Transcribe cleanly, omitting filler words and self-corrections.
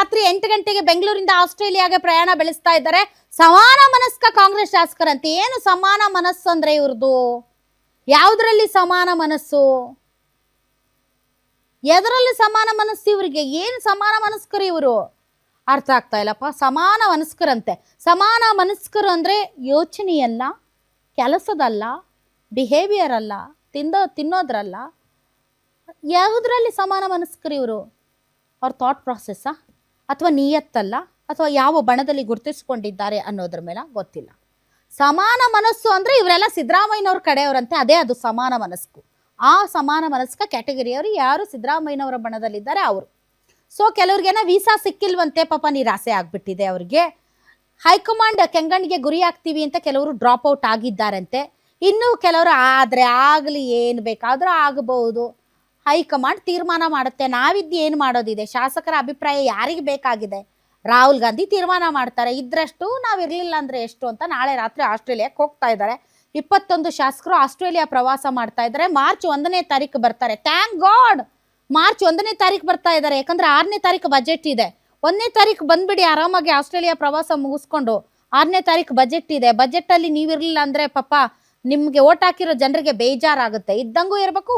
ರಾತ್ರಿ 8 ಗಂಟೆಗೆ ಬೆಂಗಳೂರಿಂದ ಆಸ್ಟ್ರೇಲಿಯಾಗೆ ಪ್ರಯಾಣ ಬೆಳೆಸ್ತಾ ಇದ್ದಾರೆ ಸಮಾನ ಮನಸ್ಕ ಕಾಂಗ್ರೆಸ್ ಶಾಸಕರಂತೆ. ಏನು ಸಮಾನ ಮನಸ್ಸು ಅಂದ್ರೆ ಇವ್ರದ್ದು? ಯಾವುದರಲ್ಲಿ ಸಮಾನ ಮನಸ್ಸು? ಎದರಲ್ಲಿ ಸಮಾನ ಮನಸ್ಸು ಇವ್ರಿಗೆ? ಏನು ಸಮಾನ ಮನಸ್ಕರು ಇವರು? ಅರ್ಥ ಆಗ್ತಾ ಇಲ್ಲಪ್ಪ. ಸಮಾನ ಮನಸ್ಕರಂತೆ. ಸಮಾನ ಮನಸ್ಕರು ಅಂದ್ರೆ ಯೋಚನೆಯಲ್ಲ, ಕೆಲಸದಲ್ಲ, ಬಿಹೇವಿಯರ್ ಅಲ್ಲ, ತಿನ್ನೋದ್ರಲ್ಲ. ಯಾವುದರಲ್ಲಿ ಸಮಾನ ಮನಸ್ಕರು ಇವರು? ಅವ್ರ ಥಾಟ್ ಪ್ರಾಸೆಸ್ಸಾ ಅಥವಾ ನಿಯತ್ತಲ್ಲ ಅಥವಾ ಯಾವ ಬಣದಲ್ಲಿ ಗುರುತಿಸ್ಕೊಂಡಿದ್ದಾರೆ ಅನ್ನೋದ್ರ ಮೇಲೆ ಗೊತ್ತಿಲ್ಲ. ಸಮಾನ ಮನಸ್ಸು ಅಂದ್ರೆ ಇವರೆಲ್ಲ ಸಿದ್ದರಾಮಯ್ಯನವ್ರ ಕಡೆಯವರಂತೆ. ಅದೇ ಅದು ಸಮಾನ ಮನಸ್ಕು. ಆ ಸಮಾನ ಮನಸ್ಕ ಕ್ಯಾಟಗರಿಯವರು ಯಾರು ಸಿದ್ದರಾಮಯ್ಯನವರ ಬಣದಲ್ಲಿದ್ದಾರೆ ಅವರು. ಸೊ ಕೆಲವ್ರಿಗೇನೋ ವೀಸಾ ಸಿಕ್ಕಿಲ್ವಂತೆ, ಪಾಪ ನಿರಾಸೆ ಆಗ್ಬಿಟ್ಟಿದೆ ಅವ್ರಿಗೆ. ಹೈಕಮಾಂಡ್ ಕೆಂಗಣ್ಣಿಗೆ ಗುರಿ ಆಗ್ತೀವಿ ಅಂತ ಕೆಲವರು ಡ್ರಾಪ್ ಔಟ್ ಆಗಿದ್ದಾರಂತೆ. ಇನ್ನು ಕೆಲವರು ಆದ್ರೆ ಆಗಲಿ, ಏನು ಬೇಕಾದ್ರೂ ಆಗಬಹುದು, ಹೈಕಮಾಂಡ್ ತೀರ್ಮಾನ ಮಾಡುತ್ತೆ, ನಾವಿದ್ದು ಏನು ಮಾಡೋದಿದೆ, ಶಾಸಕರ ಅಭಿಪ್ರಾಯ ಯಾರಿಗೆ ಬೇಕಾಗಿದೆ, ರಾಹುಲ್ ಗಾಂಧಿ ತೀರ್ಮಾನ ಮಾಡ್ತಾರೆ, ಇದ್ರಷ್ಟು ನಾವಿರಲಿಲ್ಲ ಅಂದರೆ ಎಷ್ಟು ಅಂತ. ನಾಳೆ ರಾತ್ರಿ ಆಸ್ಟ್ರೇಲಿಯಾಕ್ಕೆ ಹೋಗ್ತಾ ಇದ್ದಾರೆ. 21 ಶಾಸಕರು ಆಸ್ಟ್ರೇಲಿಯಾ ಪ್ರವಾಸ ಮಾಡ್ತಾ ಇದ್ದಾರೆ. ಮಾರ್ಚ್ 1ನೇ ತಾರೀಕು ಬರ್ತಾರೆ. ಥ್ಯಾಂಕ್ ಗಾಡ್ ಮಾರ್ಚ್ 1ನೇ ತಾರೀಕು ಬರ್ತಾ ಇದ್ದಾರೆ. ಯಾಕಂದ್ರೆ 6ನೇ ತಾರೀಕು ಬಜೆಟ್ ಇದೆ. 1ನೇ ತಾರೀಕು ಬಂದ್ಬಿಡಿ ಆರಾಮಾಗಿ ಆಸ್ಟ್ರೇಲಿಯಾ ಪ್ರವಾಸ ಮುಗಿಸ್ಕೊಂಡು. 6ನೇ ತಾರೀಕು ಬಜೆಟ್ ಇದೆ. ಬಜೆಟ್ ಅಲ್ಲಿ ನೀವಿರ್ಲಿಲ್ಲ ಅಂದ್ರೆ ಪಾಪ ನಿಮ್ಗೆ ಓಟ್ ಹಾಕಿರೋ ಜನರಿಗೆ ಬೇಜಾರಾಗುತ್ತೆ. ಇದ್ದಂಗೂ ಇರಬೇಕು,